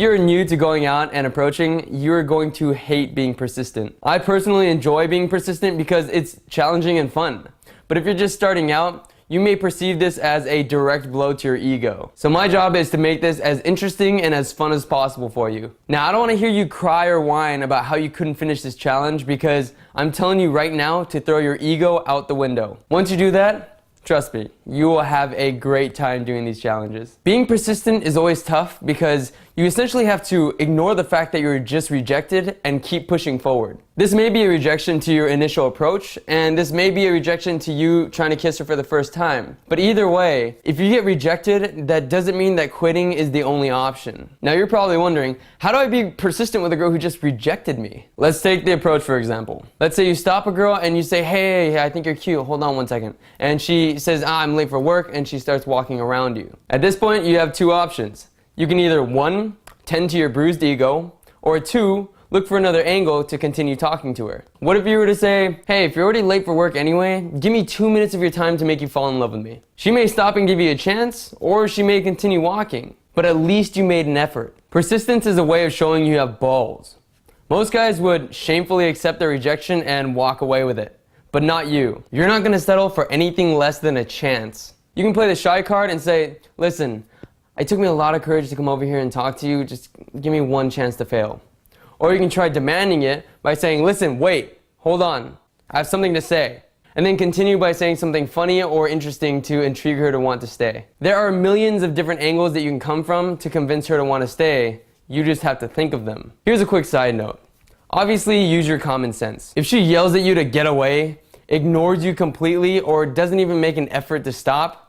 you're new to going out and approaching, you're going to hate being persistent. I personally enjoy being persistent because it's challenging and fun. But if you're just starting out, you may perceive this as a direct blow to your ego. So my job is to make this as interesting and as fun as possible for you. Now, I don't want to hear you cry or whine about how you couldn't finish this challenge, because I'm telling you right now to throw your ego out the window. Once you do that, trust me, you will have a great time doing these challenges. Being persistent is always tough because you essentially have to ignore the fact that you were just rejected and keep pushing forward. This may be a rejection to your initial approach, and this may be a rejection to you trying to kiss her for the first time. But either way, if you get rejected, that doesn't mean that quitting is the only option. Now you're probably wondering, how do I be persistent with a girl who just rejected me? Let's take the approach for example. Let's say you stop a girl and you say, hey, I think you're cute, hold on one second. And she says, I'm late for work, and she starts walking around you. At this point, you have two options. You can either 1, tend to your bruised ego, or 2, look for another angle to continue talking to her. What if you were to say, hey, if you're already late for work anyway, give me 2 minutes of your time to make you fall in love with me. She may stop and give you a chance, or she may continue walking, but at least you made an effort. Persistence is a way of showing you have balls. Most guys would shamefully accept their rejection and walk away with it, but not you. You're not gonna settle for anything less than a chance. You can play the shy card and say, listen, it took me a lot of courage to come over here and talk to you, just give me one chance to fail. Or you can try demanding it by saying, listen, wait, hold on, I have something to say. And then continue by saying something funny or interesting to intrigue her to want to stay. There are millions of different angles that you can come from to convince her to want to stay. You just have to think of them. Here's a quick side note. Obviously, use your common sense. If she yells at you to get away, ignores you completely, or doesn't even make an effort to stop,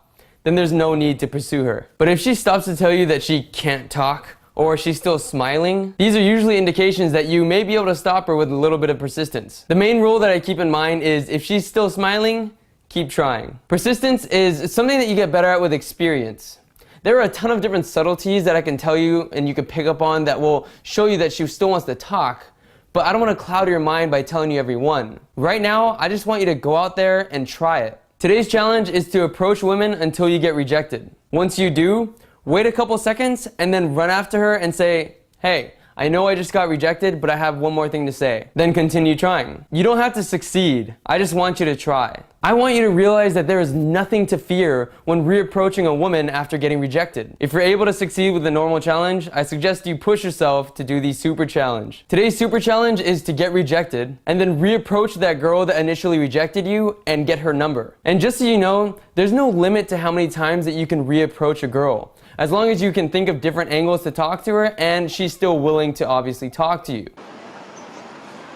then there's no need to pursue her. But if she stops to tell you that she can't talk, or she's still smiling, these are usually indications that you may be able to stop her with a little bit of persistence. The main rule that I keep in mind is if she's still smiling, keep trying. Persistence is something that you get better at with experience. There are a ton of different subtleties that I can tell you and you can pick up on that will show you that she still wants to talk, but I don't want to cloud your mind by telling you every one. Right now, I just want you to go out there and try it. Today's challenge is to approach women until you get rejected. Once you do, wait a couple seconds and then run after her and say, hey, I know I just got rejected, but I have one more thing to say. Then continue trying. You don't have to succeed. I just want you to try. I want you to realize that there is nothing to fear when reapproaching a woman after getting rejected. If you're able to succeed with the normal challenge, I suggest you push yourself to do the super challenge. Today's super challenge is to get rejected and then reapproach that girl that initially rejected you and get her number. And just so you know, there's no limit to how many times that you can reapproach a girl, as long as you can think of different angles to talk to her and she's still willing to obviously talk to you.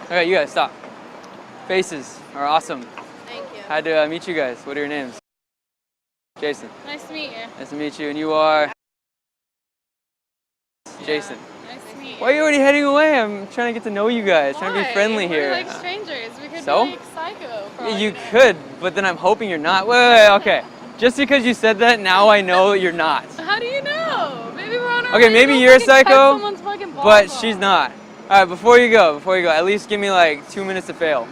Okay, you guys stop. Faces are awesome. Thank you. Had to meet you guys. What are your names? Jason. Nice to meet you. Nice to meet you. And you are? Jason. Nice to meet you. Why are you already heading away? I'm trying to get to know you guys, trying to be friendly here. We're like strangers. We could So? be like psycho. For all You know. could, but then I'm hoping you're not. Wait, okay. Just because you said that, now I know you're not. How do you know? Maybe we're on our Okay, way to maybe go you're a fucking cut psycho, someone's fucking balls but off. she's not. All right, before you go, at least give me like 2 minutes to fail.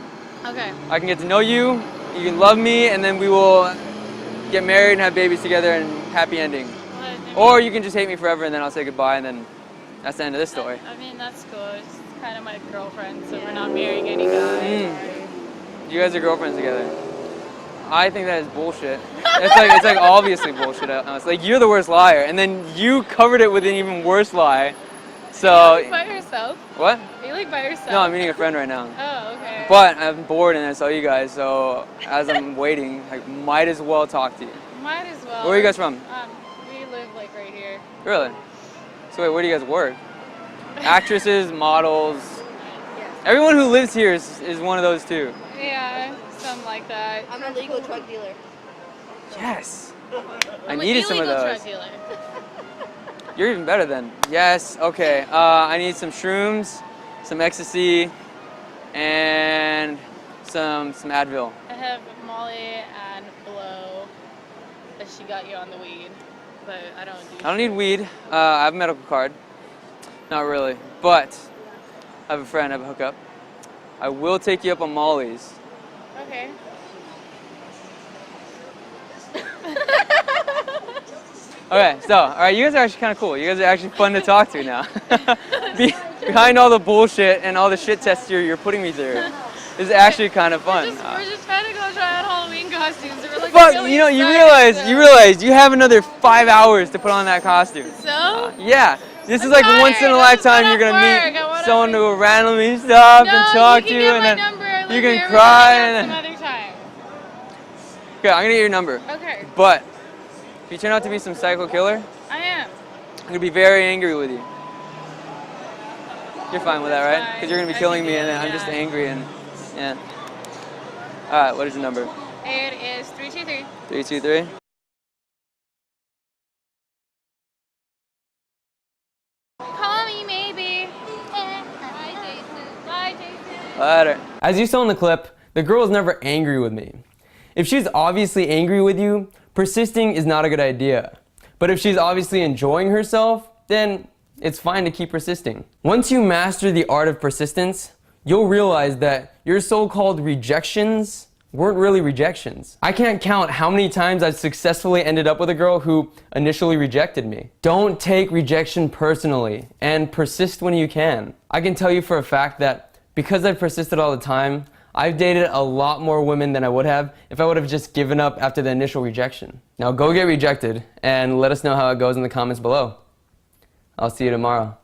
Okay. I can get to know you, you can love me, and then we will get married and have babies together and happy ending. Or you can just hate me forever and then I'll say goodbye and then that's the end of this story. I mean, that's cool. It's kind of my girlfriend, so we're not marrying any guy. You guys are girlfriends together. I think that is bullshit. It's like obviously bullshit. Like you're the worst liar, and then you covered it with an even worse lie. So. Are you by yourself? What? Are you like by yourself? No, I'm meeting a friend right now. Oh, okay. But I'm bored and I saw you guys, so as I'm waiting, I might as well talk to you. Might as well. Where are you guys from? We live like right here. Really? So wait, where do you guys work? Actresses, models. Yes. Everyone who lives here is one of those too. Yeah, something like that. I'm a legal drug dealer. Yes. I I'm needed an some of illegal those. drug dealer. You're even better then. Yes, okay. I need some shrooms, some ecstasy, and some Advil. I have Molly and Blow, but she got you on the weed, but I don't do. I don't need weed. I have a medical card. Not really, but I have a friend, I have a hookup. I will take you up on Molly's. Okay. Okay, so, alright, you guys are actually kind of cool. You guys are actually fun to talk to now. Behind all the bullshit and all the shit tests you're putting me through, this is actually kind of fun. We're just trying to go try on Halloween costumes. We're like Fuck, really you know, you excited, realize you have another 5 hours to put on that costume. So? Yeah, this is I'm like tired. once in a I just lifetime got you're gonna off meet work. I wanna someone be- who will randomly stop No, and talk you to can you, get and my then number. I you live can here. cry. We'll And hang out some other time. okay, I'm gonna get your number. Okay, But if you turn out to be some psycho killer, I am. I'm gonna be very angry with you. You're fine with that, right? Fine. Because you're gonna be I killing can me, do and it, I'm just yeah. angry and yeah. All right, what is your number? It is 323. 323. Call me maybe. Bye, Jason. Bye, Jason. Later. As you saw in the clip, the girl is never angry with me. If she's obviously angry with you, persisting is not a good idea. But if she's obviously enjoying herself, then it's fine to keep persisting. Once you master the art of persistence, you'll realize that your so-called rejections weren't really rejections. I can't count how many times I've successfully ended up with a girl who initially rejected me. Don't take rejection personally and persist when you can. I can tell you for a fact that because I've persisted all the time, I've dated a lot more women than I would have if I would have just given up after the initial rejection. Now go get rejected and let us know how it goes in the comments below. I'll see you tomorrow.